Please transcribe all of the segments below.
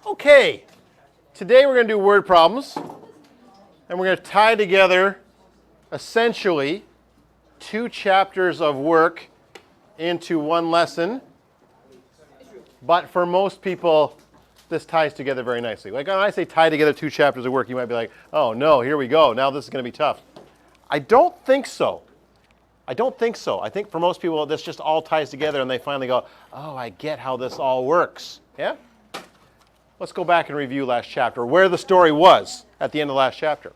Okay, today we're going to do word problems, and we're going to tie together essentially 2 chapters of work into one lesson. But for most people, this ties together very nicely. Like when I say tie together 2 chapters of work, you might be like, oh no, here we go. Now this is going to be tough. I don't think so. I think for most people, this just all ties together and they finally go, oh, I get how this all works. Yeah? Let's go back and review last chapter, where the story was at the end of last chapter.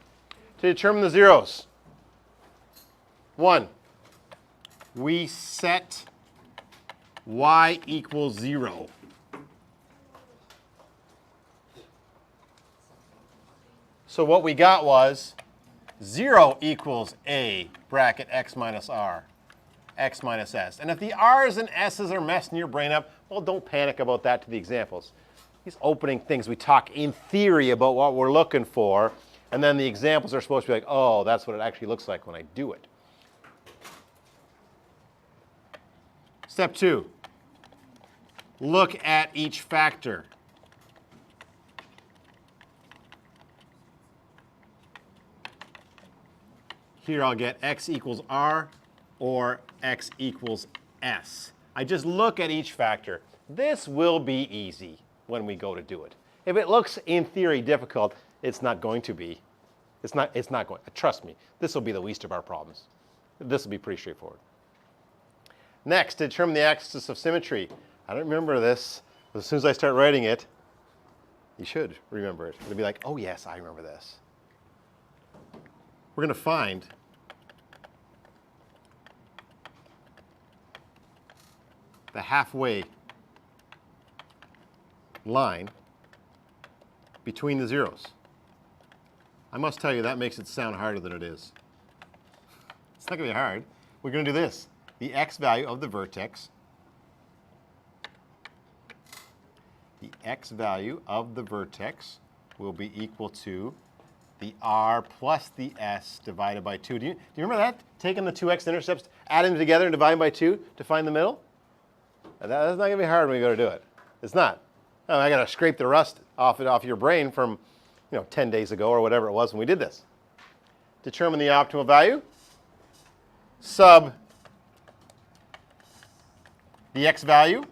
To determine the zeros, 1, we set y equals 0. So what we got was 0 equals a bracket x minus r, x minus s. And if the r's and s's are messing your brain up, well, don't panic about that to the examples. These opening things, we talk in theory about what we're looking for, and then the examples are supposed to be like, oh, that's what it actually looks like when I do it. Step 2, look at each factor. Here I'll get x equals r or x equals s. I just look at each factor. This will be easy when we go to do it. If it looks in theory difficult, it's not going to be. It's not going. Trust me, this will be the least of our problems. This will be pretty straightforward. Next, to determine the axis of symmetry. I don't remember this, but as soon as I start writing it, you should remember it. It'll be like, oh yes, I remember this. We're going to find the halfway line between the zeros. I must tell you, that makes it sound harder than it is. It's not going to be hard. We're going to do this. The x value of the vertex, will be equal to the r plus the s divided by 2. Do you remember that? Taking the 2x intercepts, adding them together and dividing by 2 to find the middle? That's not going to be hard when you go to do it. It's not. I got to scrape the rust off your brain from 10 days ago or whatever it was when we did this. Determine the optimal value. Sub the x value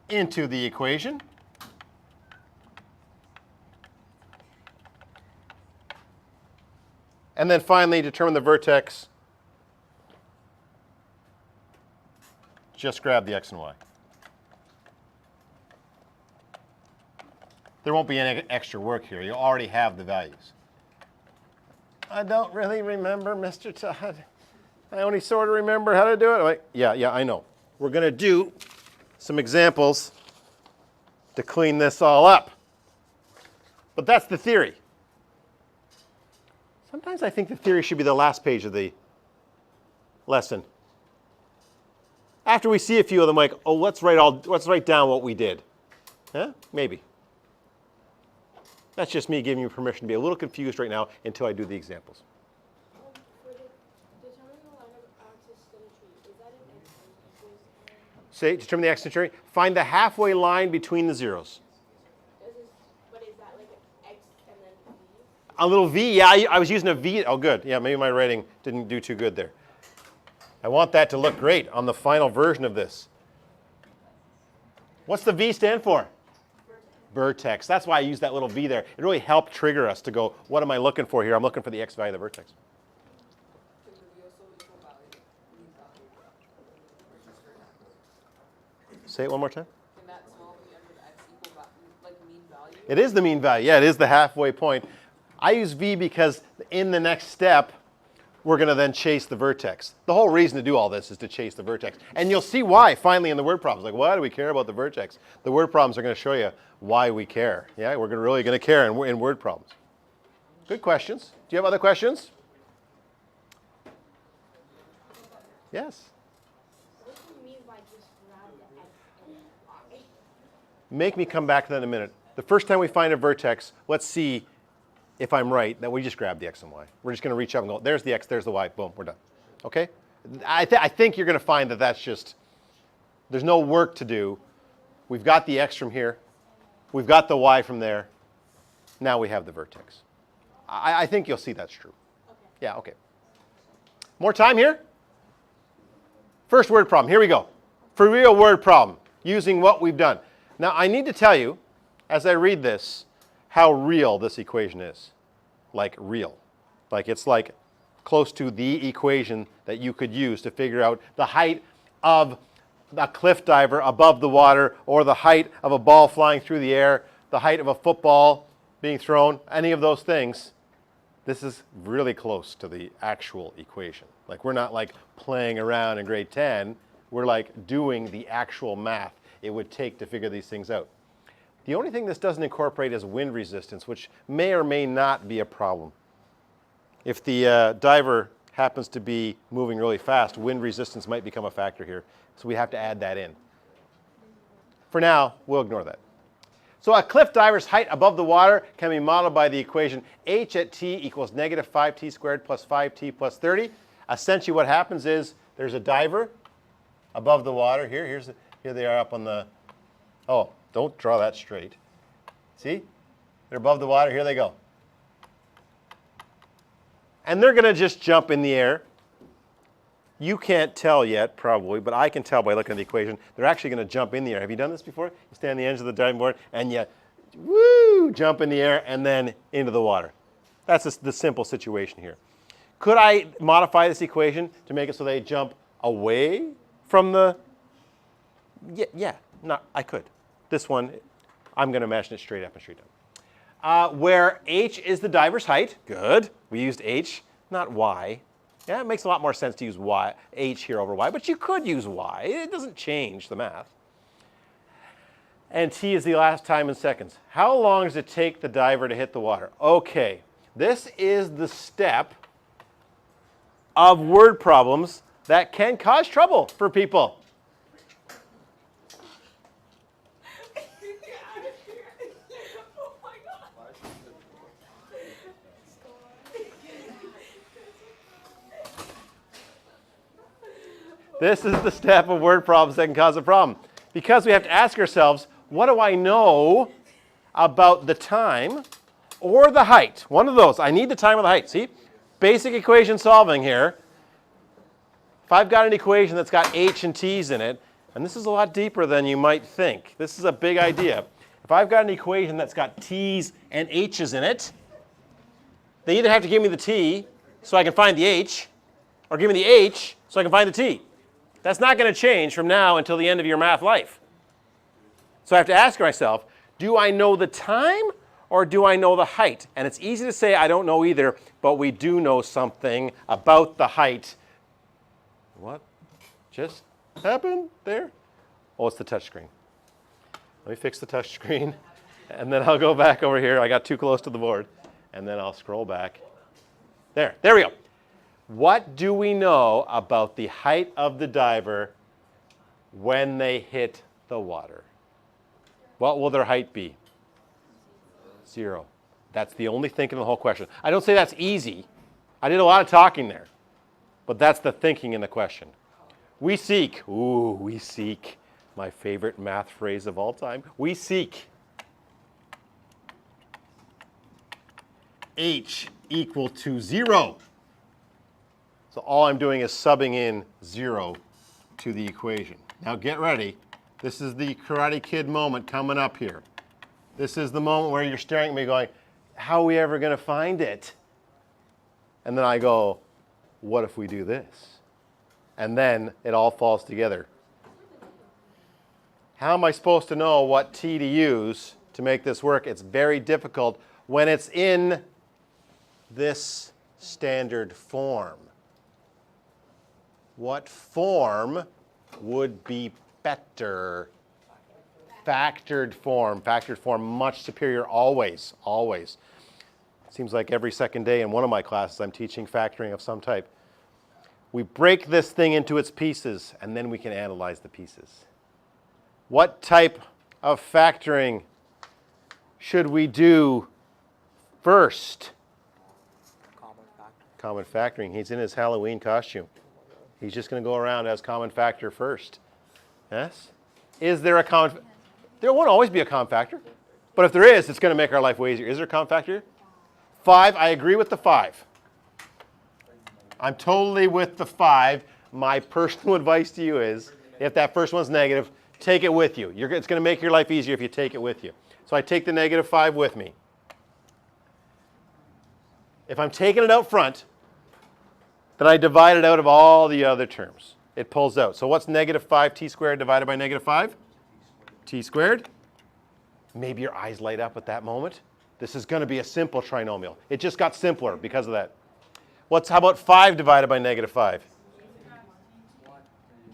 into the equation. And then finally, determine the vertex. Just grab the x and y. There won't be any extra work here. You'll already have the values. I don't really remember, Mr. Todd. I only sort of remember how to do it. I'm like, yeah, I know. We're going to do some examples to clean this all up. But that's the theory. Sometimes I think the theory should be the last page of the lesson. After we see a few of them, like, oh, let's write down what we did. Yeah, maybe. That's just me giving you permission to be a little confused right now until I do the examples. For determining the line of axis symmetry, is that an x equals? Say, determine the axis symmetry. Find the halfway line between the zeros. But is that like an x and then v? A little v, yeah, I was using a v. Oh, good. Yeah, maybe my writing didn't do too good there. I want that to look great on the final version of this. What's the v stand for? Vertex. That's why I use that little v there. It really helped trigger us to go, what am I looking for here? I'm looking for the x value of the vertex. Say it one more time. Can that small v under the x equal like mean value? It is the mean value. Yeah, it is the halfway point. I use v because in the next step, we're going to then chase the vertex. The whole reason to do all this is to chase the vertex. And you'll see why finally in the word problems. Like, why do we care about the vertex? The word problems are going to show you why we care. Yeah, we're really going to care in word problems. Good questions. Do you have other questions? Yes? What do you mean by just grab the x and y? Make me come back to that in a minute. The first time we find a vertex, let's see if I'm right, that we just grab the x and y. We're just going to reach up and go, there's the x, there's the y, boom, we're done. Okay? I think you're going to find that that's just, there's no work to do We've got the x from here. We've got the y from there. Now we have the vertex. I think you'll see that's true. Okay. Yeah, okay. More time here? First word problem. Here we go. For real word problem, using what we've done. Now, I need to tell you, as I read this, how real this equation is. Like real. Like it's like close to the equation that you could use to figure out the height of a cliff diver above the water, or the height of a ball flying through the air, the height of a football being thrown, any of those things. This is really close to the actual equation. Like we're not like playing around in grade 10, we're like doing the actual math it would take to figure these things out. The only thing this doesn't incorporate is wind resistance, which may or may not be a problem. If the diver happens to be moving really fast, wind resistance might become a factor here. So we have to add that in. For now, we'll ignore that. So a cliff diver's height above the water can be modeled by the equation h at t equals negative 5t squared plus 5t plus 30. Essentially what happens is there's a diver above the water. Here they are up on the, oh, don't draw that straight. See? They're above the water. Here they go. And they're going to just jump in the air. You can't tell yet, probably, but I can tell by looking at the equation. They're actually going to jump in the air. Have you done this before? You stand on the edge of the diving board and you, woo, jump in the air and then into the water. That's the simple situation here. Could I modify this equation to make it so they jump away from the, yeah, I could. This one, I'm going to imagine it straight up and straight down. Where h is the diver's height, good. We used h, not y. Yeah, it makes a lot more sense to use y, h here over y, but you could use y. It doesn't change the math. And t is the last time in seconds. How long does it take the diver to hit the water? Okay, this is the step of word problems that can cause trouble for people. Oh my god. This is the step of word problems that can cause a problem. Because we have to ask ourselves, what do I know about the time or the height? One of those. I need the time or the height. See? Basic equation solving here. If I've got an equation that's got h and t's in it, and this is a lot deeper than you might think. This is a big idea. If I've got an equation that's got t's and h's in it, they either have to give me the t so I can find the h, or give me the h so I can find the t. That's not going to change from now until the end of your math life. So I have to ask myself, do I know the time or do I know the height? And it's easy to say I don't know either, but we do know something about the height. What just happened there? Oh, it's the touch screen. Let me fix the touch screen, and then I'll go back over here. I got too close to the board, and then I'll scroll back. There we go. What do we know about the height of the diver when they hit the water? What will their height be? 0. That's the only thinking in the whole question. I don't say that's easy. I did a lot of talking there. But that's the thinking in the question. We seek, my favorite math phrase of all time. We seek h equal to 0. So all I'm doing is subbing in 0 to the equation. Now get ready. This is the Karate Kid moment coming up here. This is the moment where you're staring at me going, how are we ever going to find it? And then I go, what if we do this? And then it all falls together. How am I supposed to know what t to use to make this work? It's very difficult when it's in this standard form. What form would be better? Factored form. Factored form, much superior always, always. Seems like every second day in one of my classes I'm teaching factoring of some type. We break this thing into its pieces, and then we can analyze the pieces. What type of factoring should we do first? Common factoring. He's in his Halloween costume. He's just going to go around as common factor first. Yes? Is there a common? There won't always be a common factor. But if there is, it's going to make our life way easier. Is there a common factor here? 5, I agree with the 5. I'm totally with the 5. My personal advice to you is, if that first one's negative, take it with you. It's going to make your life easier if you take it with you. So I take the negative 5 with me. If I'm taking it out front, then I divide it out of all the other terms. It pulls out. So what's negative 5t squared divided by negative 5? T squared. Maybe your eyes light up at that moment. This is going to be a simple trinomial. It just got simpler because of that. How about 5 divided by negative 5?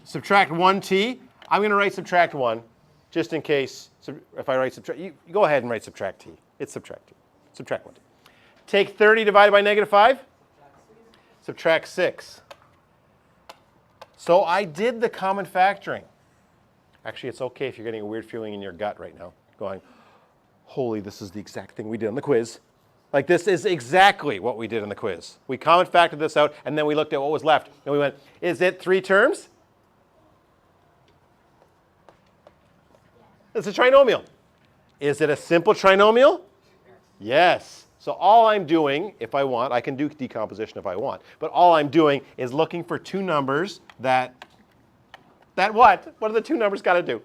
Subtract 1t. I'm going to write subtract 1, just in case, if I write subtract, you go ahead and write subtract t. It's subtract t. Subtract 1t. Take 30 divided by negative 5. Subtract 6. So I did the common factoring. Actually, it's okay if you're getting a weird feeling in your gut right now, going, holy, this is the exact thing we did on the quiz. Like, this is exactly what we did in the quiz. We common factored this out, and then we looked at what was left. And we went, is it 3 terms? It's a trinomial. Is it a simple trinomial? Yes. So all I'm doing, if I want, I can do decomposition if I want, but all I'm doing is looking for 2 numbers that what? What do the 2 numbers got to do?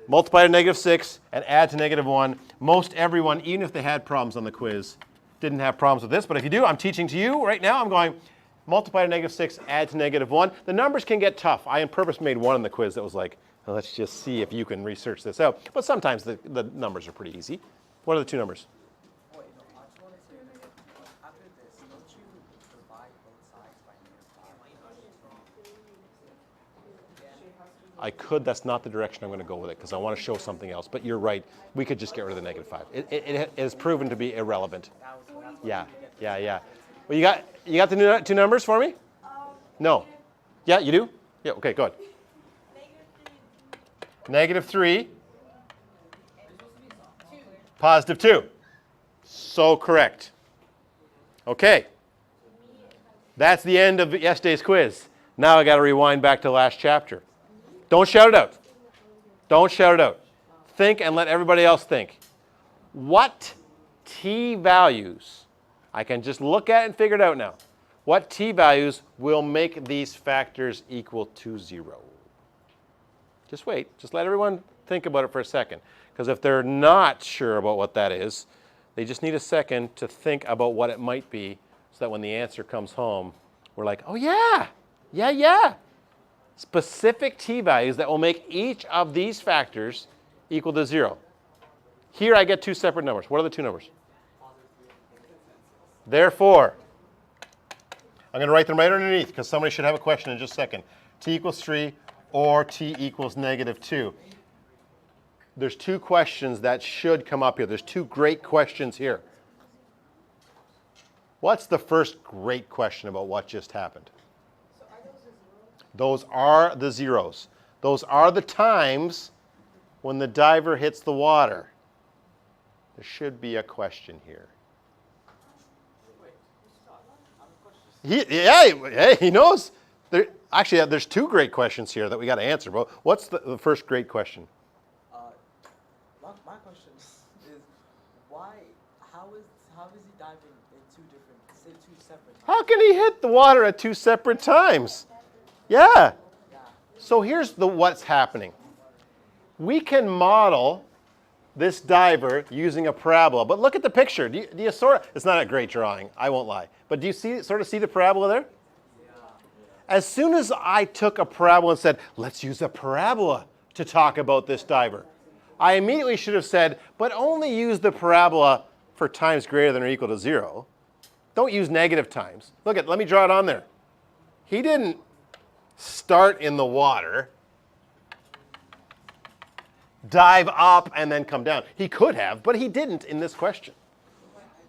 Multiply to negative 6 and add to negative 1. Most everyone, even if they had problems on the quiz, didn't have problems with this. But if you do, I'm teaching to you right now. I'm going multiply to negative 6, add to negative 1. The numbers can get tough. I on purpose made one in the quiz that was like, well, let's just see if you can research this out. But sometimes the numbers are pretty easy. What are the 2 numbers? Wait, no, I just wanted to, after this, don't you divide both sides by -5? I could. That's not the direction I'm going to go with it because I want to show something else. But you're right. We could just get rid of the negative 5. It is proven to be irrelevant. Yeah. Well, you got the 2 numbers for me? No. Yeah, you do? Yeah, okay, good. Negative 3. Positive 2. So correct. Okay. That's the end of yesterday's quiz. Now I got to rewind back to the last chapter. Don't shout it out. Don't shout it out. Think and let everybody else think. What t values, I can just look at it and figure it out now. What t values will make these factors equal to 0? Just wait. Just let everyone think about it for a second. Because if they're not sure about what that is, they just need a second to think about what it might be so that when the answer comes home, we're like, oh yeah. Specific t values that will make each of these factors equal to 0. Here I get 2 separate numbers. What are the 2 numbers? Therefore, I'm going to write them right underneath because somebody should have a question in just a second. T equals 3 or t equals negative 2. There's 2 questions that should come up here. There's 2 great questions here. What's the first great question about what just happened? Those are the zeros. Those are the times when the diver hits the water. There should be a question here. He knows. Actually, there's 2 great questions here that we got to answer. But what's the first great question? My question is how is he diving in 2 separate times? How can he hit the water at 2 separate times? Yeah. So here's what's happening. We can model this diver using a parabola, but look at the picture. Do you sort of, it's not a great drawing, I won't lie, but do you sort of see the parabola there? Yeah. As soon as I took a parabola and said, let's use a parabola to talk about this diver, I immediately should have said, but only use the parabola for times greater than or equal to 0. Don't use negative times. Let me draw it on there. He didn't start in the water, dive up, and then come down. He could have, but he didn't in this question.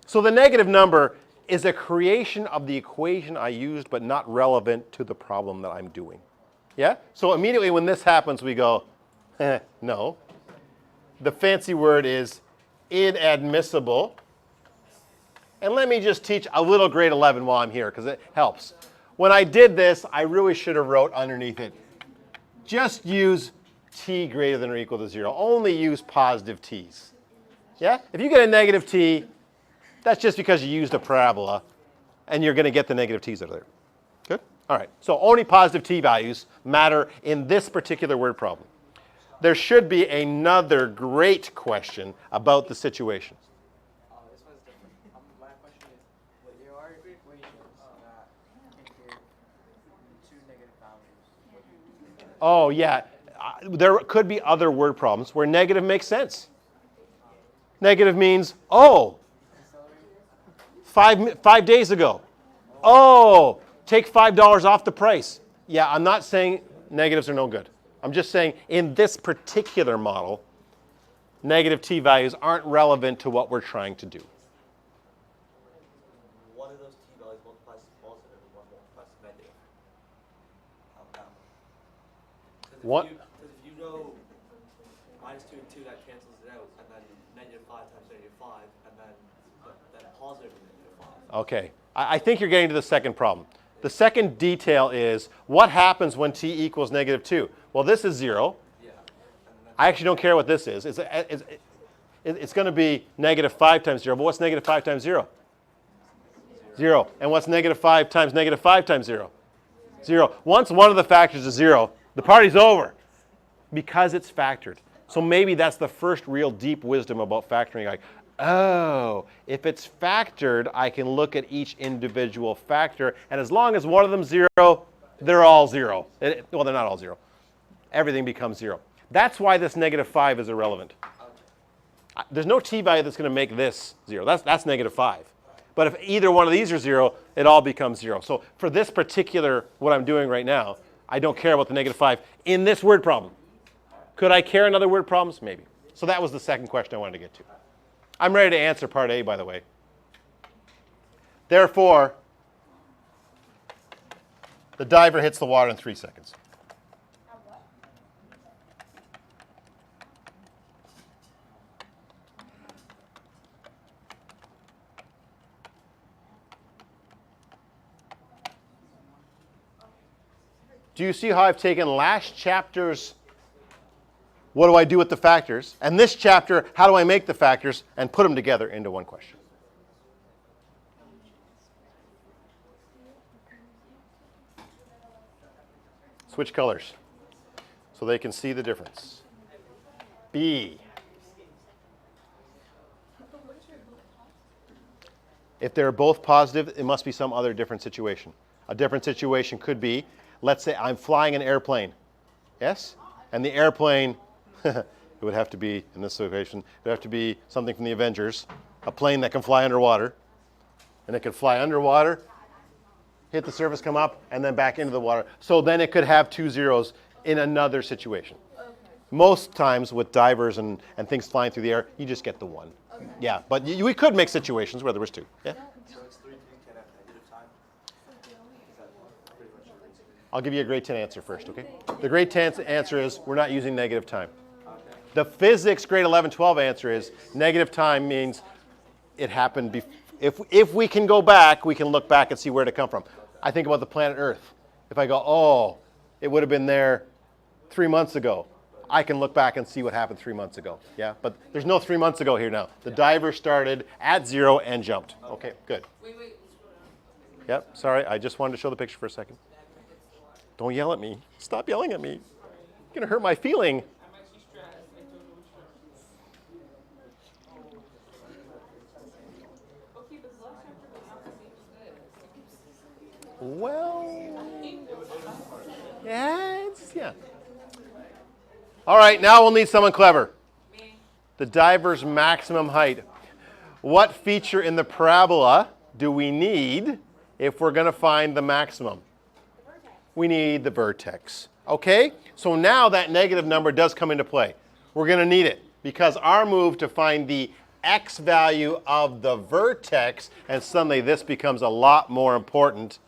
So the negative number is a creation of the equation I used, but not relevant to the problem that I'm doing. Yeah? So immediately when this happens, we go, no. The fancy word is inadmissible. And let me just teach a little grade 11 while I'm here, because it helps. When I did this, I really should have wrote underneath it, just use t greater than or equal to 0. Only use positive t's. Yeah? If you get a negative t, that's just because you used a parabola, and you're going to get the negative t's out of there. Good? All right. So only positive t values matter in this particular word problem. There should be another great question about the situation. This one's different. My question is, well, there are equations that can give two negative values. What do you do? Oh, yeah. There could be other word problems where negative makes sense. Negative means, oh, 5 days ago. Oh, take $5 off the price. Yeah, I'm not saying negatives are no good. I'm just saying in this particular model, negative t values aren't relevant to what we're trying to do. One of those t values multiplies to positive and one multiplies to negative. How come? What? Because if you know minus 2 and 2, that cancels it out, and then negative 5 times negative 5, and then positive and negative 5. Okay. I think you're getting to the second problem. The second detail is what happens when t equals negative 2? Well, this is 0. Yeah. I actually don't care what this is. It's going to be negative 5 times 0. But what's negative 5 times 0? 0. And what's negative 5 times negative 5 times 0? 0. Once one of the factors is 0, the party's over because it's factored. So maybe that's the first real deep wisdom about factoring. Like, oh, if it's factored, I can look at each individual factor. And as long as one of them's 0, they're all 0. Well, they're not all 0. Everything becomes 0. That's why this negative 5 is irrelevant. There's no t value that's going to make this 0. That's negative 5. But if either one of these are 0, it all becomes 0. So for this particular, what I'm doing right now, I don't care about the negative 5 in this word problem. Could I care in other word problems? Maybe. So that was the second question I wanted to get to. I'm ready to answer part A, by the way. Therefore, the diver hits the water in 3 seconds. Do you see how I've taken last chapter's what do I do with the factors, and this chapter, how do I make the factors, and put them together into one question? Switch colors so they can see the difference. B. If they're both positive, it must be some other different situation. A different situation could be, let's say I'm flying an airplane, yes? And the airplane, it would have to be, in this situation, it would have to be something from the Avengers, a plane that can fly underwater. And it could fly underwater, hit the surface, come up, and then back into the water. So then it could have 2 zeros in another situation. Okay. Most times with divers and things flying through the air, you just get the 1. Okay. Yeah, but we could make situations where there was 2. Yeah? So it's 3 can have negative time. Is that pretty much your reason? I'll give you a grade 10 answer first, okay? The grade 10 answer is we're not using negative time. Okay. The physics grade 11, 12 answer is negative time means it happened before. If we can go back, we can look back and see where it come from. I think about the planet Earth. If I go, oh, it would have been there 3 months ago, I can look back and see what happened 3 months ago. Yeah, but there's no 3 months ago here now. The diver started at 0 and jumped. Okay, good. Wait, scroll down. Yep, sorry, I just wanted to show the picture for a second. Don't yell at me. Stop yelling at me. You're going to hurt my feeling. I'm actually stressed. I don't know stressed. Okay, but the last chapter was not the same as this. Well, yeah. All right, now we'll need someone clever. Me. The diver's maximum height. What feature in the parabola do we need if we're going to find the maximum? We need the vertex. Okay? So now that negative number does come into play. We're going to need it because our move to find the x value of the vertex, and suddenly this becomes a lot more important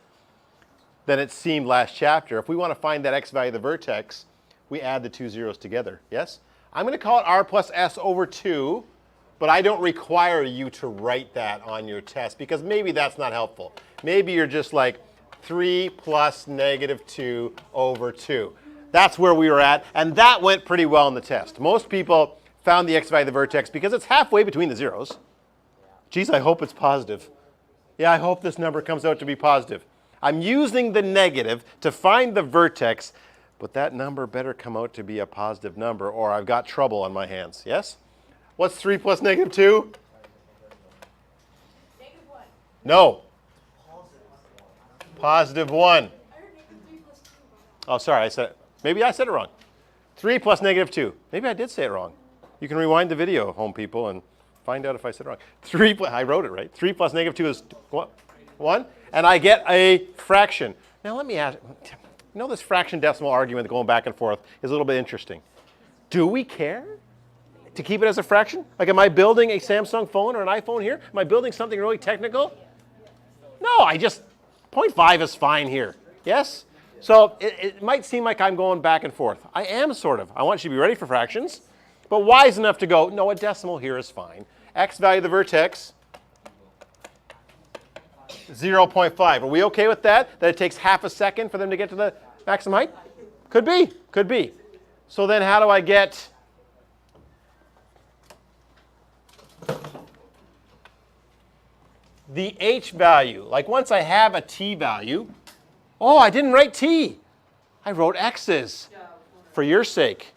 than it seemed last chapter. If we want to find that x value of the vertex, we add the 2 zeros together. Yes? I'm going to call it r plus s over 2, but I don't require you to write that on your test because maybe that's not helpful. Maybe you're just like 3 plus negative 2 over 2. That's where we were at, and that went pretty well in the test. Most people found the x value of the vertex because it's halfway between the zeros. Geez, I hope it's positive. Yeah, I hope this number comes out to be positive. I'm using the negative to find the vertex, but that number better come out to be a positive number or I've got trouble on my hands. Yes? What's 3 plus negative 2? Negative 1. No. Positive 1. I heard negative 3 plus 2. Oh, sorry. Maybe I said it wrong. 3 plus negative 2. Maybe I did say it wrong. You can rewind the video, home people, and find out if I said it wrong. I wrote it right. 3 plus negative 2 is 1. And I get a fraction. Now let me ask, you know this fraction decimal argument going back and forth is a little bit interesting. Do we care to keep it as a fraction? Like, am I building a Samsung phone or an iPhone here? Am I building something really technical? No, 0.5 is fine here. Yes? So it might seem like I'm going back and forth. I am sort of. I want you to be ready for fractions, but wise enough to go, no, a decimal here is fine. X value of the vertex, 0.5. Are we okay with that? That it takes half a second for them to get to the maximum height? Could be. Could be. So then how do I get the h value? Like once I have a t value, oh, I didn't write t. I wrote x's for your sake.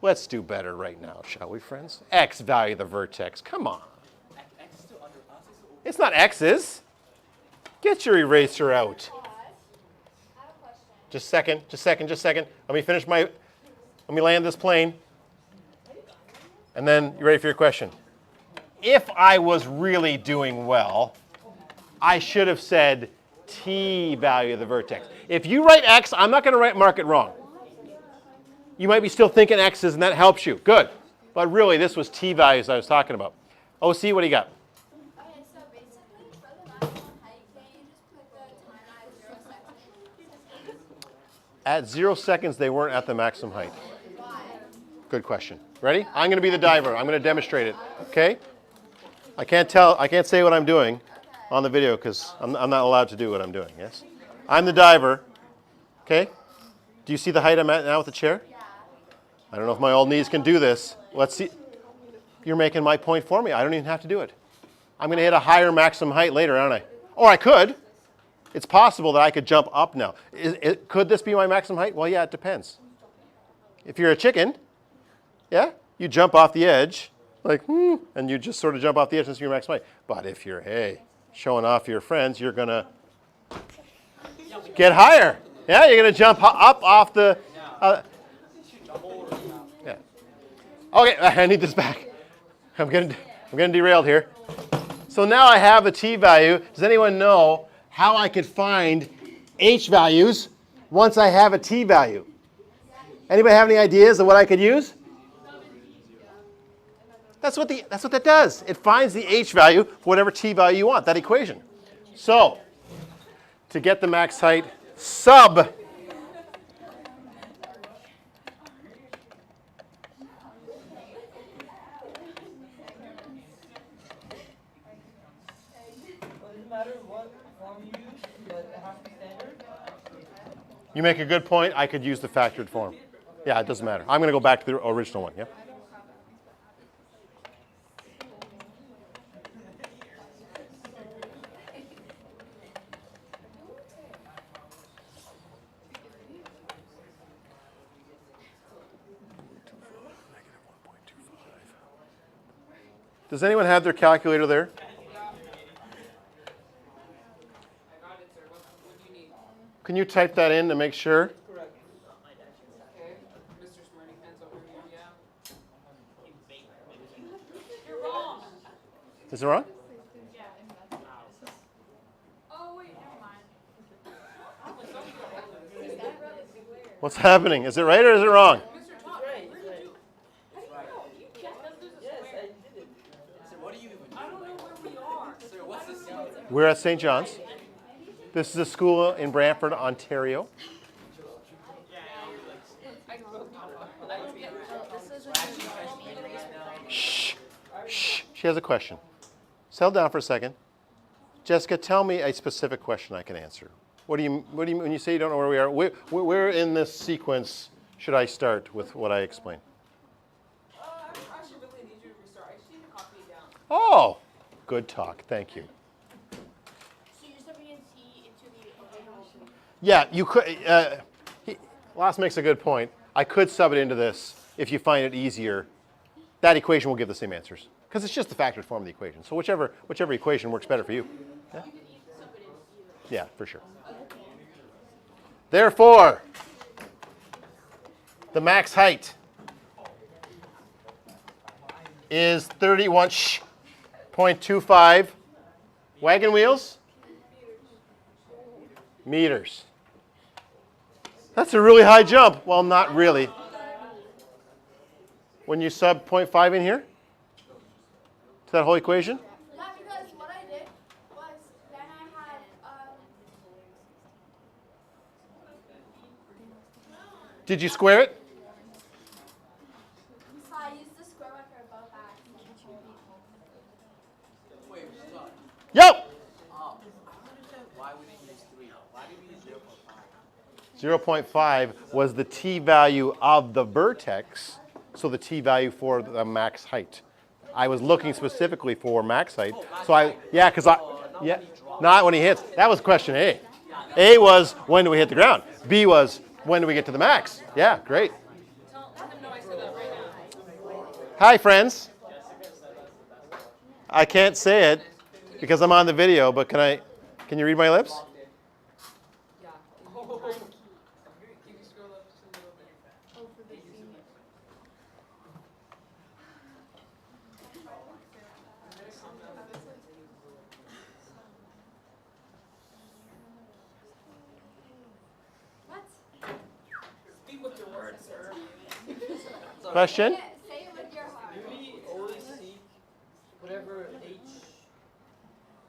Let's do better right now, shall we, friends? X value of the vertex. Come on. X is still under us. It's not x's. Get your eraser out. Pause. I have a question. Just a second. Let me land this plane. And then you ready for your question? If I was really doing well, I should have said t value of the vertex. If you write x, I'm not going to mark it wrong. You might be still thinking x's, and that helps you. Good. But really, this was t values I was talking about. OC, what do you got? Okay, so basically, for the maximum height, can't you just put the time at 0 seconds? At 0 seconds, they weren't at the maximum height. Good question. Ready? I'm going to be the diver. I'm going to demonstrate it. Okay? I can't say what I'm doing on the video because I'm not allowed to do what I'm doing. Yes? I'm the diver. Okay? Do you see the height I'm at now with the chair? Yeah. I don't know if my old knees can do this. Let's see. You're making my point for me. I don't even have to do it. I'm going to hit a higher maximum height later, aren't I? Or I could. It's possible that I could jump up now. Could this be my maximum height? Well, yeah, it depends. If you're a chicken, yeah, you jump off the edge, like, and you just sort of jump off the edge and see your maximum height. But if you're, hey, showing off to your friends, you're going to get higher. Yeah, you're going to jump up off the... yeah. Okay, I need this back. I'm getting derailed here. So now I have a t value. Does anyone know how I could find h values once I have a t value? Anybody have any ideas of what I could use? That's what that does. It finds the h value for whatever t value you want, that equation. So, to get the max height, sub You make a good point. I could use the factored form. Yeah, it doesn't matter. I'm going to go back to the original one. Yeah. Does anyone have their calculator there? Can you type that in to make sure? Okay. Mr. Smarty Pants over here, yeah. You're wrong. Is it wrong? Oh, wait, never mind. What's happening? Is it right or is it wrong? Mr. Tom, where did you? How do you know? You checked that there's a square. Sir, what are you even doing? I don't know where we are. Sir, what's this? We're at St. John's. This is a school in Brantford, Ontario. Shh. Shh. She has a question. Settle down for a second. Jessica, tell me a specific question I can answer. What do you when you say you don't know where we are? We're in this sequence should I start with what I explained? I actually really need you to restart. I just need to copy it down. Oh, good talk. Thank you. So you're subbing in T into the original. Yeah, you could. Last makes a good point. I could sub it into this if you find it easier. That equation will give the same answers because it's just the factored form of the equation. So whichever equation works better for you. Yeah, yeah, for sure. Therefore, the max height is 31.25 wagon wheels meters. That's a really high jump. Well, not really. When you sub 0.5 in here to that whole equation? Yeah, because what I did was then I had Did you square it? so I used the square record above that. Wait, stop. Yep. I don't understand why we didn't use 3. Why did we use 0.5? 0.5 was the t value of the vertex, so the t value for the max height. I was looking specifically for max height. So not when he hits. That was question A. A was when do we hit the ground? B was when do we get to the max? Yeah, great. Let him know I said that right now. Hi, friends. I can't say it because I'm on the video, but can you read my lips? Yeah. Can you scroll up just a little bit? What? Speak with your words, sir. Question? Say it with your heart. Do we always seek whatever H?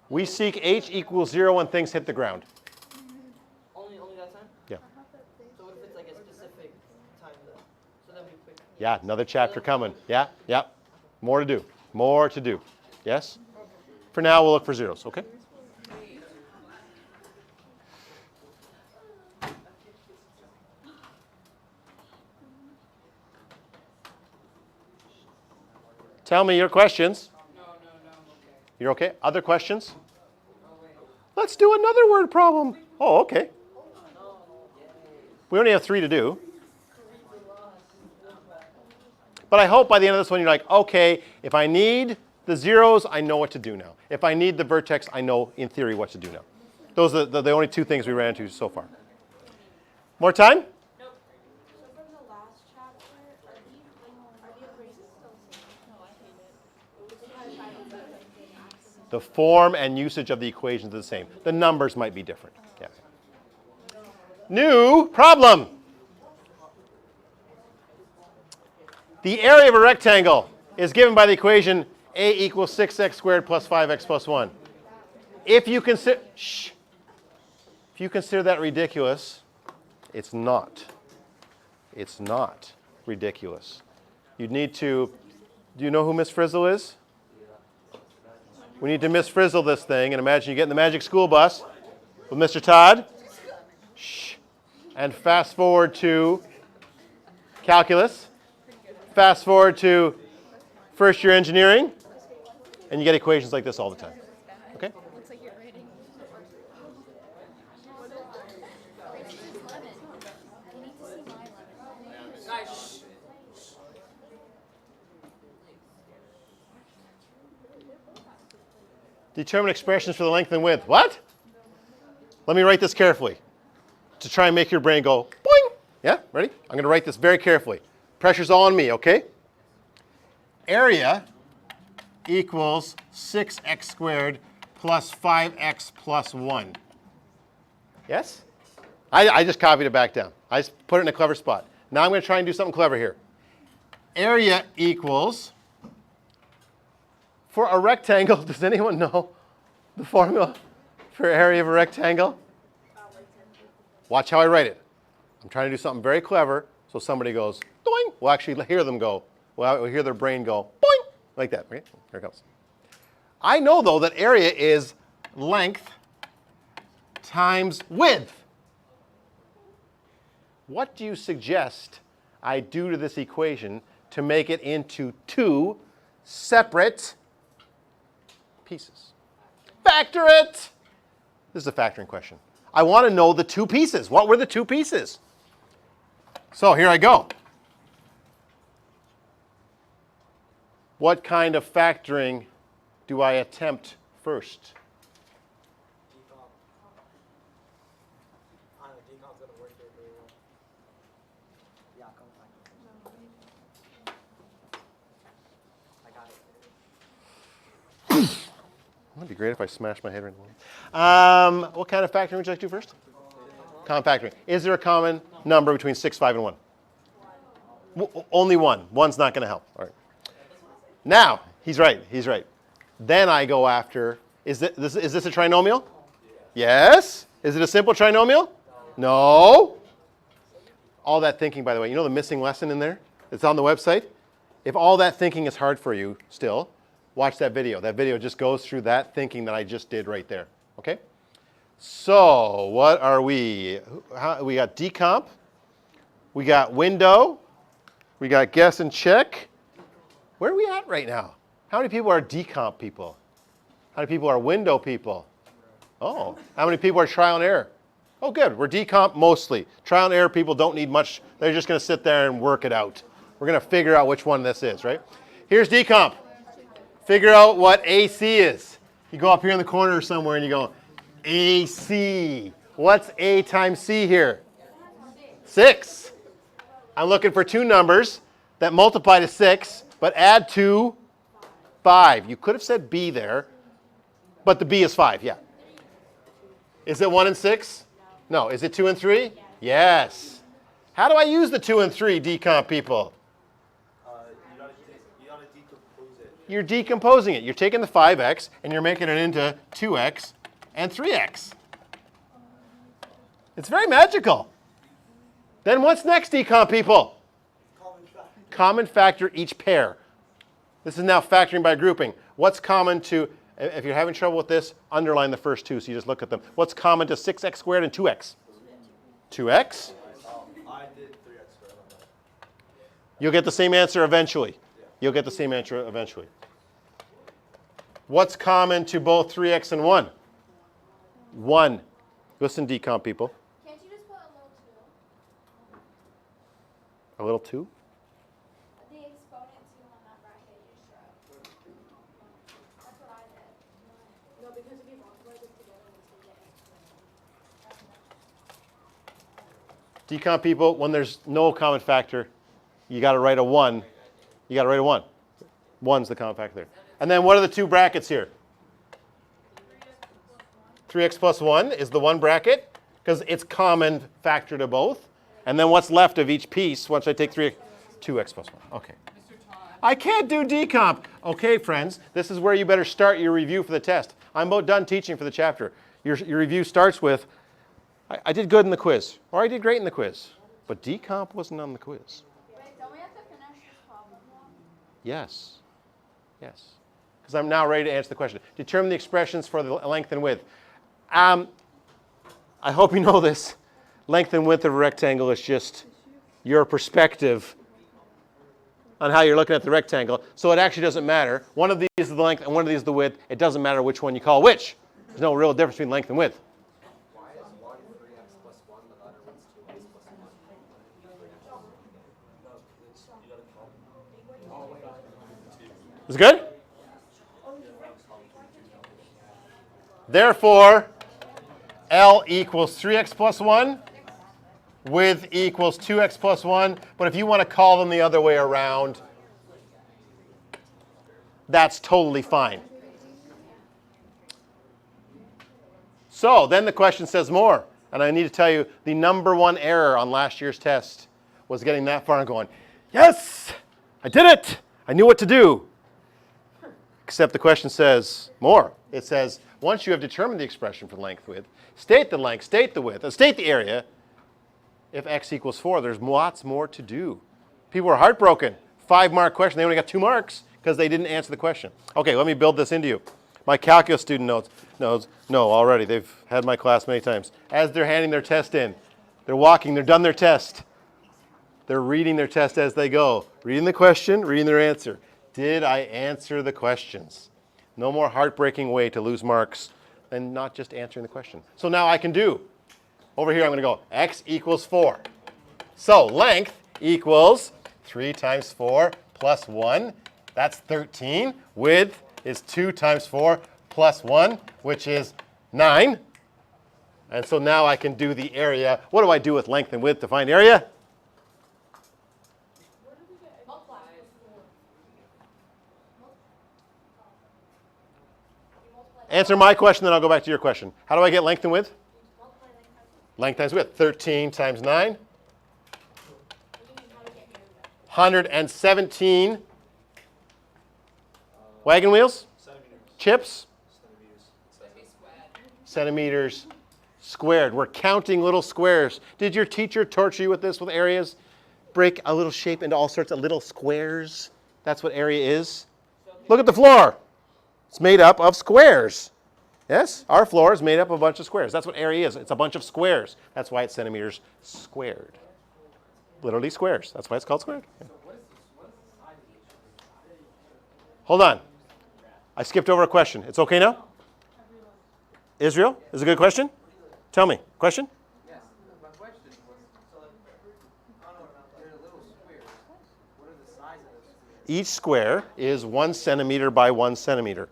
We seek h equals 0 when things hit the ground. Only that time? Yeah. So what if it's like a specific time though? So then we pick. Yeah, another chapter coming. Yeah, yeah. More to do. More to do. Yes? For now, we'll look for zeros, okay? Tell me your questions. No, I'm okay. You're okay? Other questions? Oh, wait. Let's do another word problem. Oh, okay. We only have 3 to do. But I hope by the end of this one you're like, okay, if I need the zeros, I know what to do now. If I need the vertex, I know in theory what to do now. Those are the only 2 things we ran into so far. More time? So from the last chapter, are the equations still the same? No, I hate it. The form and usage of the equations are the same. The numbers might be different. Yeah. New problem. The area of a rectangle is given by the equation a equals 6x squared plus 5x plus 1. If you consider that ridiculous, it's not. It's not ridiculous. You'd need to, do you know who Miss Frizzle is? We need to Miss Frizzle this thing, and imagine you get in the magic school bus with Mr. Todd. Shh. And fast forward to calculus. Fast forward to first year engineering, and you get equations like this all the time. Okay? Looks like you're writing. You need to see my lemon. Guys, shh. Determine expressions for the length and width. What? Let me write this carefully to try and make your brain go boing. Yeah, ready? I'm going to write this very carefully. Pressure's all on me, okay? Area equals 6x squared plus 5x plus 1. Yes? I just copied it back down. I just put it in a clever spot. Now I'm going to try and do something clever here. Area equals, for a rectangle, does anyone know the formula for area of a rectangle? Watch how I write it. I'm trying to do something very clever, so somebody goes, doing. We'll actually hear them go. We'll hear their brain go, boing, like that. Okay, here it comes. I know, though, that area is length times width. What do you suggest I do to this equation to make it into two separate pieces? Factor it! This is a factoring question. I want to know the two pieces. What were the two pieces? So here I go. What kind of factoring do I attempt first? Decomp. I don't know, decomp's gonna work here very well. Yeah, come back. I got it. That'd be great if I smashed my head right in the wall. What kind of factoring would you like to do first? Common factoring. Is there a common number between 6, 5, and 1? Only one. One's not going to help. All right. Now, he's right. He's right. Then I go after, is this a trinomial? Yes. Is it a simple trinomial? No. All that thinking, by the way, you know the missing lesson in there? It's on the website. If all that thinking is hard for you still, watch that video. That video just goes through that thinking that I just did right there. Okay? So, what are we? We got decomp. We got window. We got guess and check. Where are we at right now? How many people are decomp people? How many people are window people? Oh, how many people are trial and error? Oh, good. We're decomp mostly. Trial and error people don't need much. They're just going to sit there and work it out. We're going to figure out which one this is, right? Here's decomp. Figure out what AC is. You go up here in the corner somewhere and you go, AC. What's A times C here? 6. I'm looking for two numbers that multiply to 6, but add to 5. You could have said B there, but the B is 5, yeah. Is it 1 and 6? No. Is it 2 and 3? Yes. How do I use the 2 and 3, decomp people? You gotta decompose it. You're decomposing it. You're taking the 5x and you're making it into 2x and 3x. It's very magical. Then what's next, decomp people? Common factor each pair. This is now factoring by grouping. What's common to, if you're having trouble with this, underline the first two so you just look at them. What's common to 6x squared and 2x? 2x? I did 3x squared on that. You'll get the same answer eventually. You'll get the same answer eventually. What's common to both 3x and 1? 1. Listen, decomp people. Can't you just put a little 2? A little 2? The exponent 2 on that bracket you showed. That's what I did. No, because if you multiply this together, it's going to Decomp people, when there's no common factor, you got to write a 1. You got to write a 1. 1's the common factor there. And then what are the two brackets here? 3x plus 1 is the one bracket because it's common factor to both. And then what's left of each piece once I take 2x plus 1. Okay. I can't do decomp. Okay, friends, this is where you better start your review for the test. I'm about done teaching for the chapter. Your review starts with, I did good in the quiz, or I did great in the quiz, but decomp wasn't on the quiz. Wait, don't we have to finish this problem now? Yes. Yes. Because I'm now ready to answer the question. Determine the expressions for the length and width. I hope you know this. Length and width of a rectangle is just your perspective on how you're looking at the rectangle. So it actually doesn't matter. One of these is the length and one of these is the width. It doesn't matter which one you call which. There's no real difference between length and width. Why is 1 3x plus 1, the other one's 2x plus 1? No, you gotta call Is it good? Therefore, L equals 3x plus 1. Width equals 2x plus 1. But if you want to call them the other way around, that's totally fine. So then the question says more. And I need to tell you, the number one error on last year's test was getting that far and going, yes, I did it. I knew what to do. Except the question says more. It says, once you have determined the expression for length width, state the length, state the width, and state the area. If x equals 4, there's lots more to do. People are heartbroken. 5-mark question. They only got 2 marks because they didn't answer the question. Okay, let me build this into you. My calculus student knows already. They've had my class many times. As they're handing their test in, they're walking, they're done their test. They're reading their test as they go. Reading the question, reading their answer. Did I answer the questions? No more heartbreaking way to lose marks than not just answering the question. So now I can do, over here I'm going to go x equals 4. So length equals 3 times 4 plus 1. That's 13. Width is 2 times 4 plus 1, which is 9. And so now I can do the area. What do I do with length and width to find area? Answer my question, then I'll go back to your question. How do I get length and width? Length times width. 13 times 9. 117 wagon wheels? Chips? Centimeters squared. We're counting little squares. Did your teacher torture you with this, with areas? Break a little shape into all sorts of little squares. That's what area is. Look at the floor. It's made up of squares. Yes? Our floor is made up of a bunch of squares. That's what area is. It's a bunch of squares. That's why it's centimeters squared. Literally squares. That's why it's called squared. Yeah. Hold on. I skipped over a question. It's okay now? Israel, is it a good question? Tell me. Question? Yes. My question was, so they're little squares. What are the size of those squares? Each square is 1 centimeter by 1 centimeter.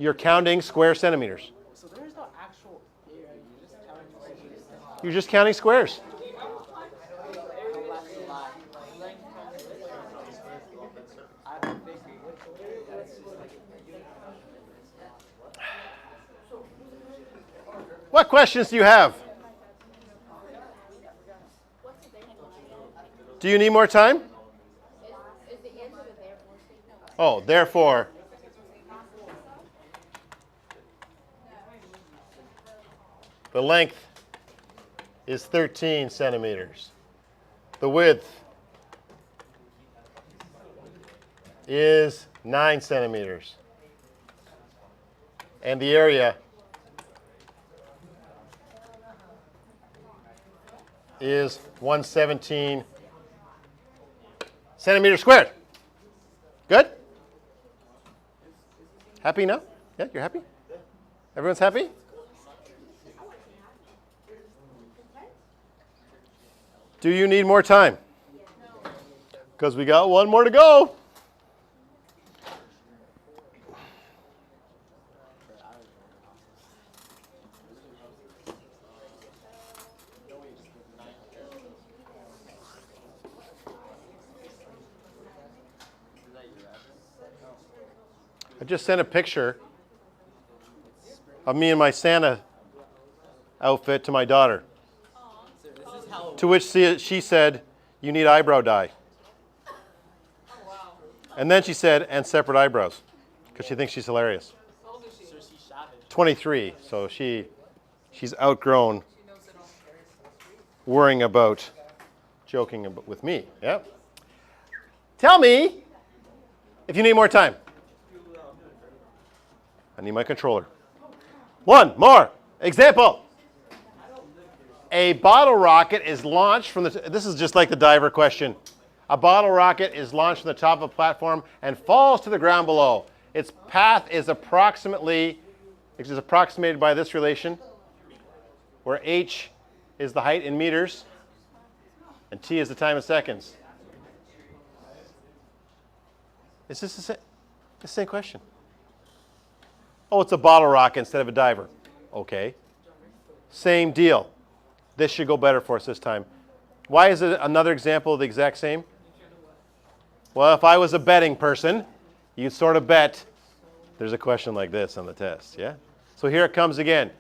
You're counting square centimeters. So there's no actual area. You're just counting squares. You're just counting squares. What questions do you have? Do you need more time? Oh, therefore. The length is 13 centimeters. The width is 9 centimeters. And the area is 117 centimeters squared. Good? Happy now? Yeah, you're happy? Everyone's happy? Do you need more time? Because we got one more to go. I just sent a picture of me in my Santa outfit to my daughter. To which she said, "You need eyebrow dye." And then she said, "And separate eyebrows," because she thinks she's hilarious. 23, so she's outgrown worrying about joking with me. Yeah. Tell me if you need more time. I need my controller. One more example. A bottle rocket is launched from the, this is just like the diver question. A bottle rocket is launched from the top of a platform and falls to the ground below. Its path is approximated by this relation, where h is the height in meters and t is the time in seconds. Is this the same question? Oh, it's a bottle rocket instead of a diver. Okay. Same deal. This should go better for us this time. Why is it another example of the exact same? Well, if I was a betting person, you'd sort of bet there's a question like this on the test, yeah? So here it comes again.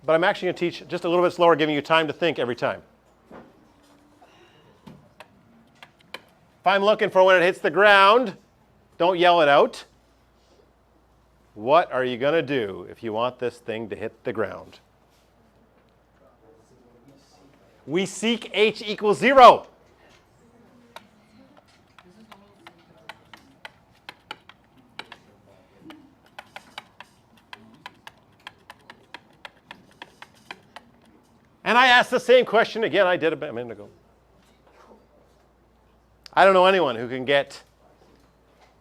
But I'm actually going to teach just a little bit slower, giving you time to think every time. If I'm looking for when it hits the ground, don't yell it out. What are you going to do if you want this thing to hit the ground? We seek h equals 0. And I asked the same question again. I did a minute ago. I don't know anyone who can get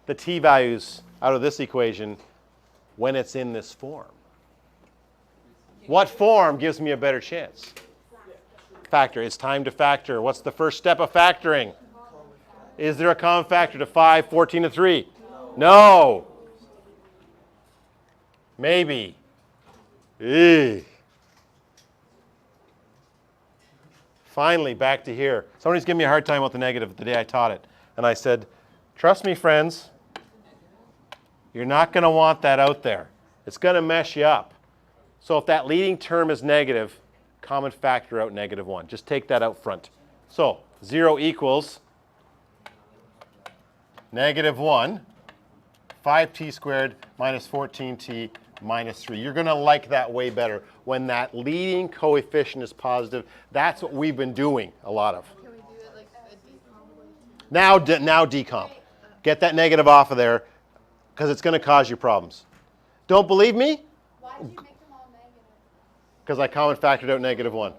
the t-values out of this equation when it's in this form. What form gives me a better chance? Factor. It's time to factor. What's the first step of factoring? Is there a common factor to 5, 14, and 3? No. Maybe. Eugh. Finally, back to here. Somebody's giving me a hard time about the negative the day I taught it. And I said, trust me, friends, you're not going to want that out there. It's going to mess you up. So if that leading term is negative, common factor out -1. Just take that out front. So 0 equals -1, 5t squared minus 14t minus 3. You're going to like that way better. When that leading coefficient is positive, that's what we've been doing a lot of. Can we do it like a decomp? Now decomp. Get that negative off of there because it's going to cause you problems. Don't believe me? Why did you make them all negative? Because I common factored out -1.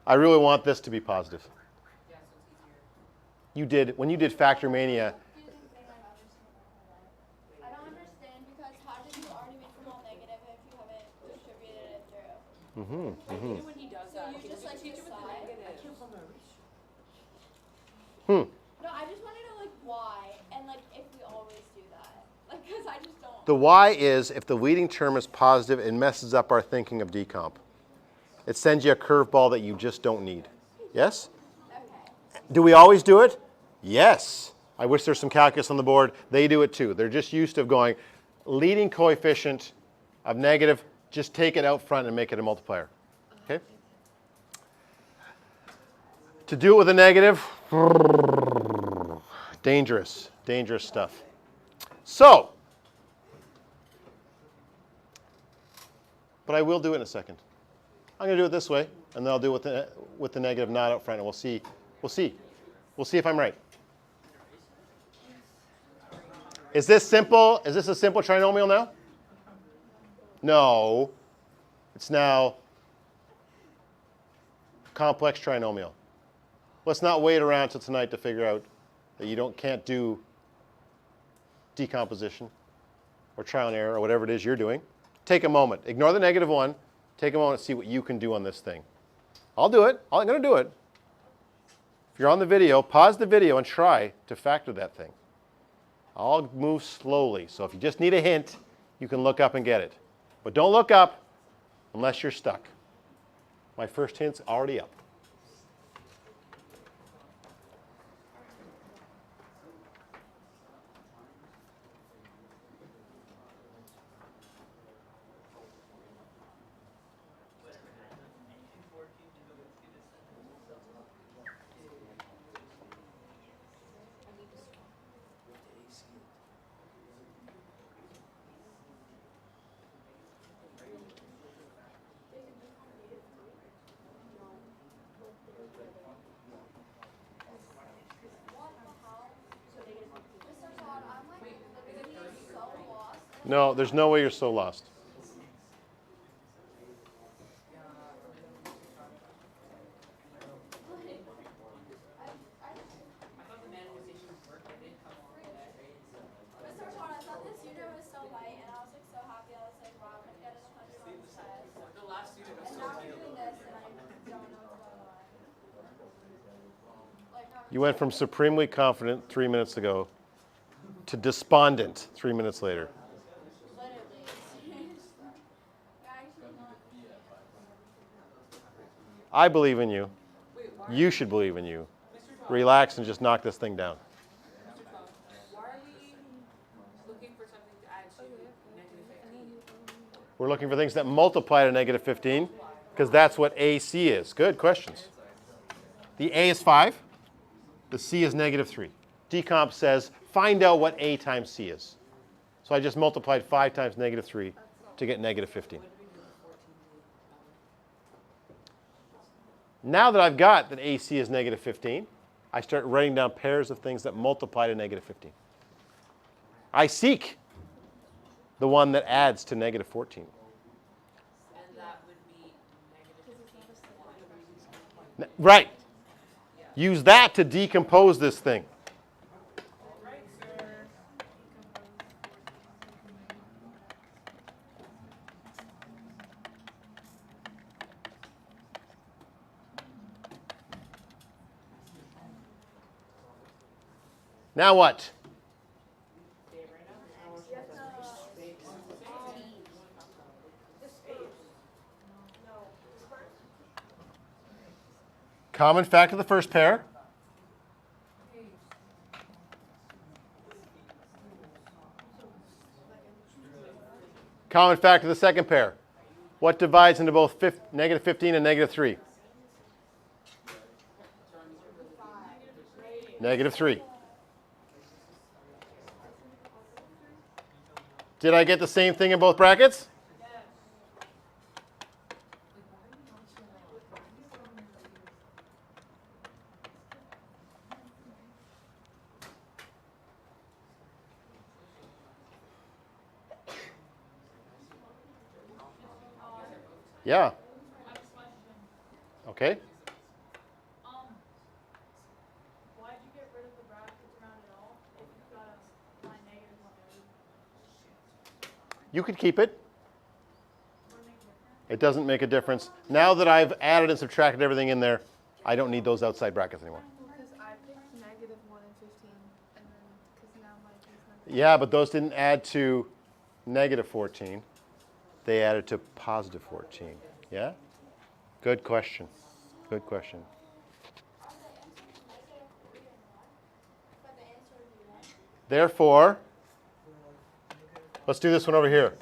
I really want this to be positive. Yeah, so it's easier. You did, when you did Factor Mania, I don't understand because how did you already make them all negative if you haven't distributed it through? I hate it when he does So that. you Can just like teach it with the decide? negative? No, I just want to know like why and like if we always do that. Like, because I just don't. the y is if the leading term is positive, it messes up our thinking of decomp. It sends you a curveball that you just don't need. Yes? Okay. Do we always do it? Yes. I wish there's some calculus on the board. They do it too. They're just used to going leading coefficient of negative, just take it out front and make it a multiplier. Okay? To do it with a negative, dangerous stuff. So, but I will do it in a second. I'm going to do it this way, and then I'll do it with the negative not out front, and we'll see. We'll see if I'm right. Is this simple? Is this a simple trinomial now? No. It's now a complex trinomial. Let's not wait around till tonight to figure out that you can't do decomposition or trial and error or whatever it is you're doing. Take a moment. Ignore the -1. Take a moment and see what you can do on this thing. I'll do it. I'm going to do it. If you're on the video, pause the video and try to factor that thing. I'll move slowly. So if you just need a hint, you can look up and get it. But don't look up unless you're stuck. My first hint's already up. No, there's no way you're so lost. I thought the manifestation worked. I didn't come on that. Mr. Sean, I thought this unit was so light, and I was like so happy. I was like, wow, I'm gonna get an 100 on this test. The last student was And so now we're cute. doing this, and I don't know what's going on. Like, how You went from supremely confident 3 minutes ago to despondent 3 minutes later. literally. Actually, not. I believe in you. Wait, why? You should believe in you. Mr. Tom, Relax and just knock this thing down. Mr. Tom, why are we looking for something to add to -15? We're looking for things that multiply to -15 because that's what AC is. Good questions. The A is 5. The C is -3. Decomp says find out what A times C is. So I just multiplied 5 times -3 to get -15. Now that I've got that AC is -15, I start writing down pairs of things that multiply to -15. I seek the one that adds to -14. And that would be -15. Right. Use that to decompose this thing. Now what? Common factor of the first pair. Common factor of the second pair. What divides into both negative 15 and negative 3? Negative 3. Did I get the same thing in both brackets? Yeah. Okay. Why'd you get rid of the brackets around it all if you've got a line negative one there? You could keep it. It doesn't make a difference. Now that I've added and subtracted everything in there, I don't need those outside brackets anymore. Because I picked negative 1 and 15, and then because now my case Yeah, but those didn't add to negative 14. They added to positive 14. Yeah? Good question. Good question. Therefore, let's do this one over here.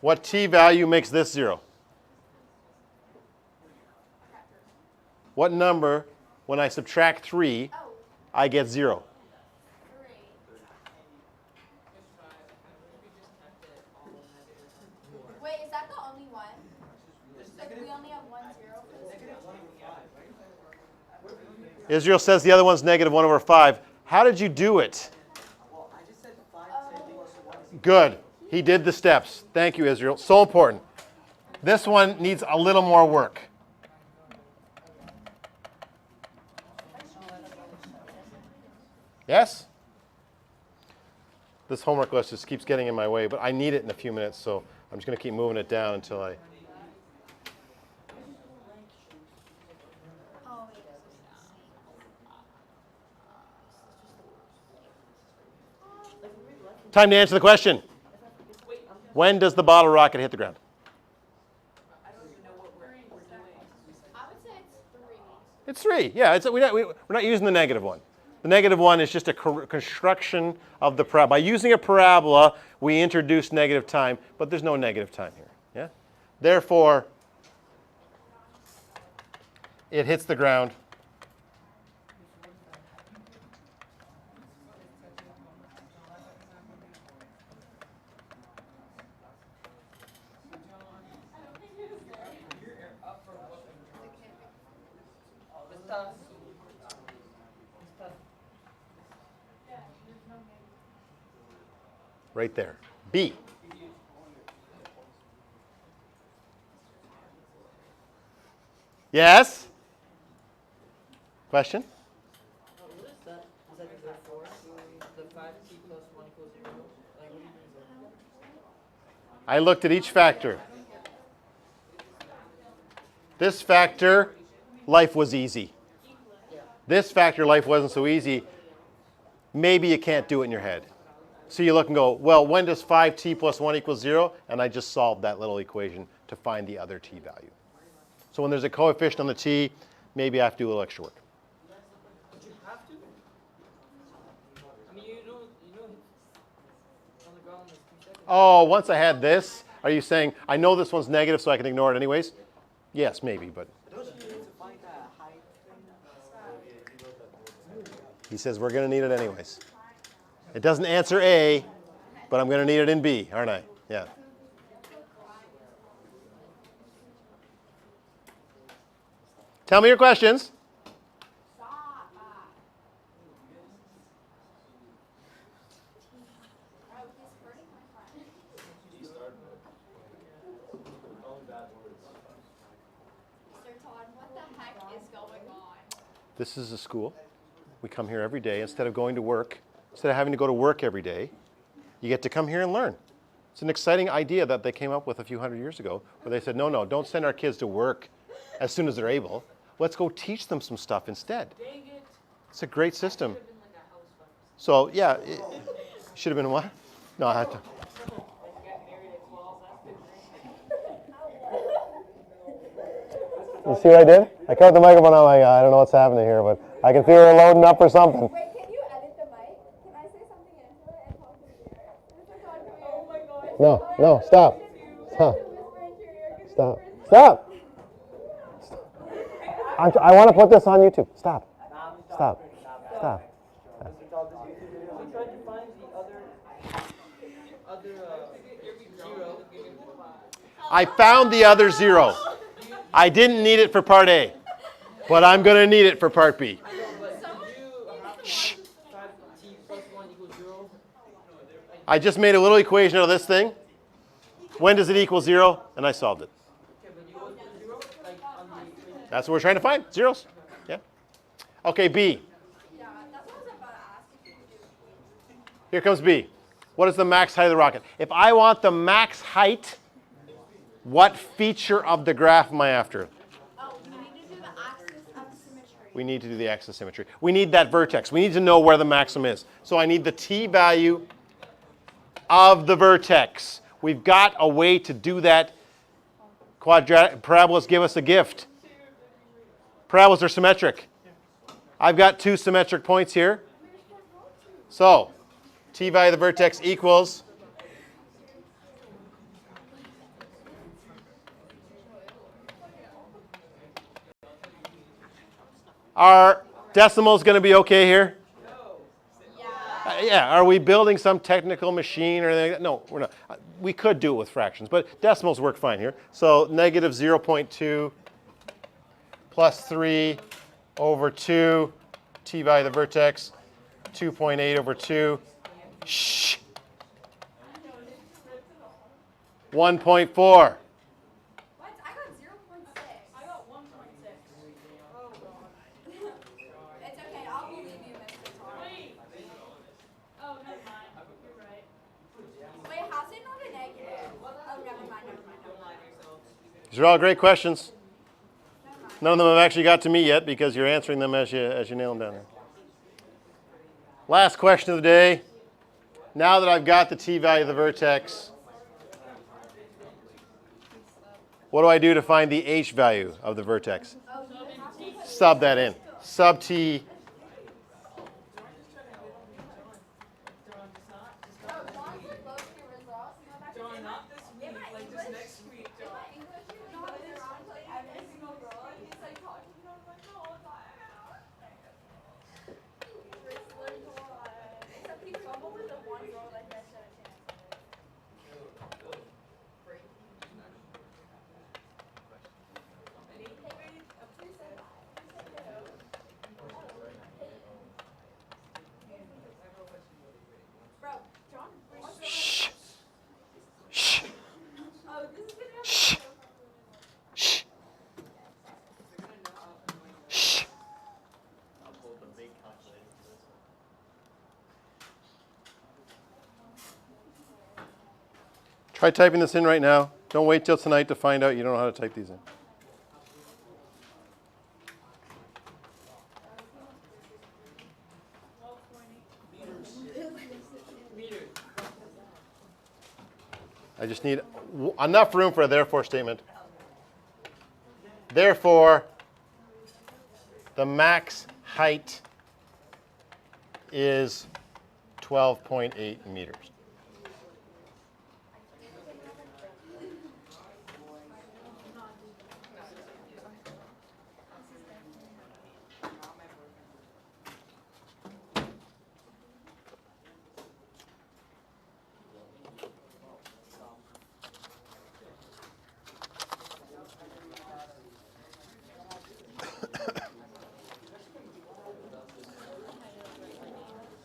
What t value makes this 0? What number, when I subtract 3, I get 0? Wait, is that the only one? Like we only have 1 0 for this? Israel says the other one's negative 1 over 5. How did you do it? Well, I just said 5 plus 1 is Good. He did the steps. Thank you, Israel. So important. This one needs a little more work. Yes? This homework list just keeps getting in my way, but I need it in a few minutes, so I'm just going to keep moving it down until I... Time to answer the question. When does the bottle rocket hit the ground? I don't even know what we're doing. I would say it's 3. It's 3. Yeah, we're not using the negative one. The negative one is just a construction of the parabola. By using a parabola, we introduce negative time, but there's no negative time here. Yeah? Therefore, it hits the ground. Right there. B. Yes? Question? What is that? Is that the 4? The 5t plus 1 equals 0? Like, what do you mean by that? I looked at each factor. This factor, life was easy. This factor, life wasn't so easy. Maybe you can't do it in your head. So you look and go, well, when does 5t plus 1 equal 0? And I just solved that little equation to find the other t value. So when there's a coefficient on the t, maybe I have to do a little extra work. But you have to? I mean, you know, on the ground is 2 seconds. Oh, once I had this, are you saying, I know this one's negative so I can ignore it anyways? Yes, maybe, but. Don't you need to find that height thing? He says we're going to need it anyways. It doesn't answer A, but I'm going to need it in B, aren't I? Yeah. Tell me your questions. Mr. Todd, what the heck is going This is a school. We come here every day instead of going to work, instead of having to go to work every day. You get to come here and learn. It's an exciting idea that they came up with a few hundred years ago, where they said, no, don't send our kids to work as soon as they're able. Let's go teach them some stuff instead. Dang it. It's a great system. Should have been like a house fund. So yeah, it should have been what? No, I had to. Got married at 12. That's good. You see what I did? I cut the microphone out. I don't know what's happening here, but I can see her loading up or something. Wait, can you edit the mic? Can I say something into it and talk to the ear? Oh my god. No, stop. Stop. Stop. Stop. I want to put this on YouTube. Stop. Stop. Stop. We tried to find the other zero. I found the other zero. I didn't need it for part A, but I'm going to need it for part B. Shh. 5t plus 1 equals 0. I just made a little equation out of this thing. When does it equal 0? And I solved it. Okay, but you always put 0 like on the equation. That's what we're trying to find. Zeros. Yeah. Okay, B. Yeah, that's what I was about to ask if you could do. Here comes B. What is the max height of the rocket? If I want the max height, what feature of the graph am I after? Oh, you need to do the axis of symmetry. We need to do the axis of symmetry. We need that vertex. We need to know where the maximum is. So I need the t-value of the vertex. We've got a way to do that. Quadratic parabolas give us a gift. Parabolas are symmetric. I've got two symmetric points here. So t-value of the vertex equals Are decimals going to be okay here? Yeah. Are we building some technical machine or anything like that? No, we're not. We could do it with fractions, but decimals work fine here. So negative 0.2 plus 3 over 2, t-value of the vertex, 2.8 over 2. Shh. 1.4. What? I got 0.6. I got 1.6. Oh god. It's okay, I'll believe you, Mr. Tar. Wait. Oh, never mind. You're right. Wait, how's it not a negative? Oh, never mind. These are all great questions. None of them have actually got to me yet because you're answering them as you nail them down here. Last question of the day. Now that I've got the t-value of the vertex, what do I do to find the h value of the vertex? Sub that in. Sub t. John, not this week. Like just next week, John. Shh. Shh. Shh. Shh. Shh. Try typing this in right now. Don't wait till tonight to find out you don't know how to type these in. I just need enough room for a therefore statement. Therefore, the max height is 12.8 meters.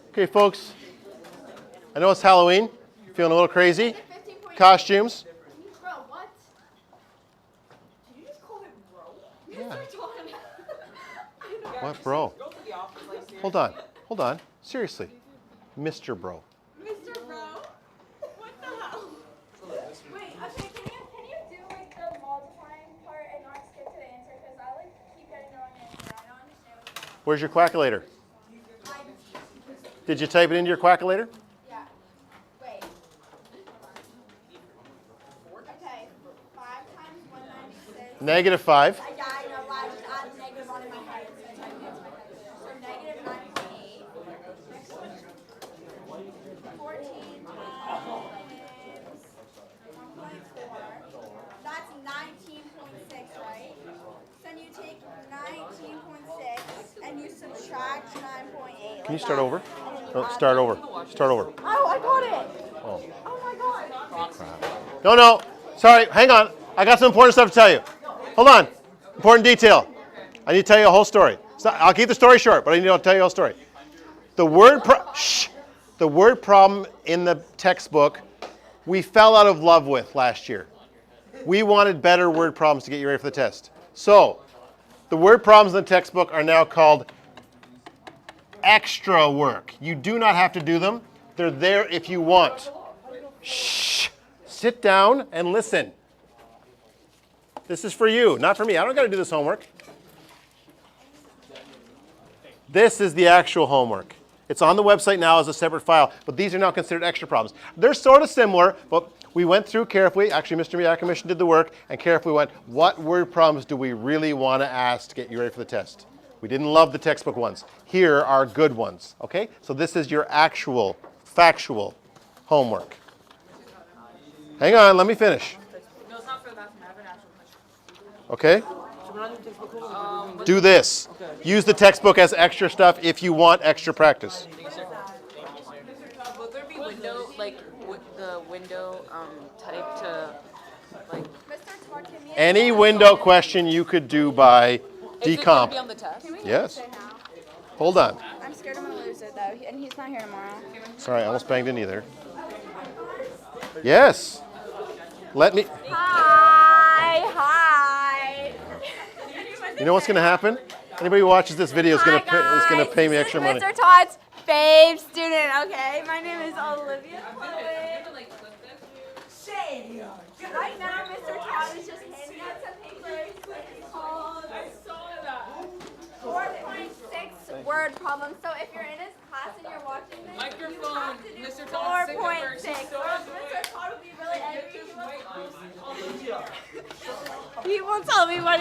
Okay, folks, I know it's Halloween. Feeling a little crazy. Costumes. Bro, what? Did you just call him bro? Yeah. Mr. Tar. What, Bro. Hold on. Hold on. Seriously. Mr. Bro. Mr. Bro? What the hell? Wait, okay, can you do like the multiplying part and not skip to the answer? Because I like keep getting the wrong answer. I don't understand what's going on. Where's your quackalator? Did you type it into your quackalator? Yeah. Wait. Okay, 5 times 196. -5. I know, I just added negative on in my head. So negative 9.8. 14 times 1.4. That's 19.6, right? So then you take 19.6 and you subtract 9.8. Can you start over? No, start over. Start over. Oh, I got it. Oh. Oh my god. No, no. Sorry. Hang on. I got some important stuff to tell you. Hold on. Important detail. I need to tell you a whole story. I'll keep the story short, but I need to tell you a whole story. The word problem in the textbook we fell out of love with last year. We wanted better word problems to get you ready for the test. So, the word problems in the textbook are now called extra work. You do not have to do them. They're there if you want. Shh. Sit down and listen. This is for you, not for me. I don't got to do this homework. This is the actual homework. It's on the website now as a separate file, but these are now considered extra problems. They're sort of similar, but we went through carefully. Actually, Mr. Miyakomission did the work, and carefully went, what word problems do we really want to ask to get you ready for the test? We didn't love the textbook ones. Here are good ones, okay? So this is your actual, factual homework. Hang on, let me finish. No, it's not for that. I have an actual question. Okay? Do this. Use the textbook as extra stuff if you want extra practice. Will there be window, like, the window type to, like... Mr. Todd, can we Any window question you could do by Is it going to decomp. be on the test? Yes. Hold on. I'm scared I'm going to lose it, though, and he's not here tomorrow. Sorry, I almost banged into you there. Yes. Let me. Hi. You know what's going to happen? Anybody who watches this video is going to pay me extra money. Mr. Todd's fave student, okay? My name is Olivia. Shane. Right now, Mr. Todd is just handing out some papers. It's called 4.6 word problem. So if you're in his class and you're watching this, Microphone. you have to do Mr. Todd's sick of her. 4.6. She's so Mr. Todd would be really angry. He won't tell me what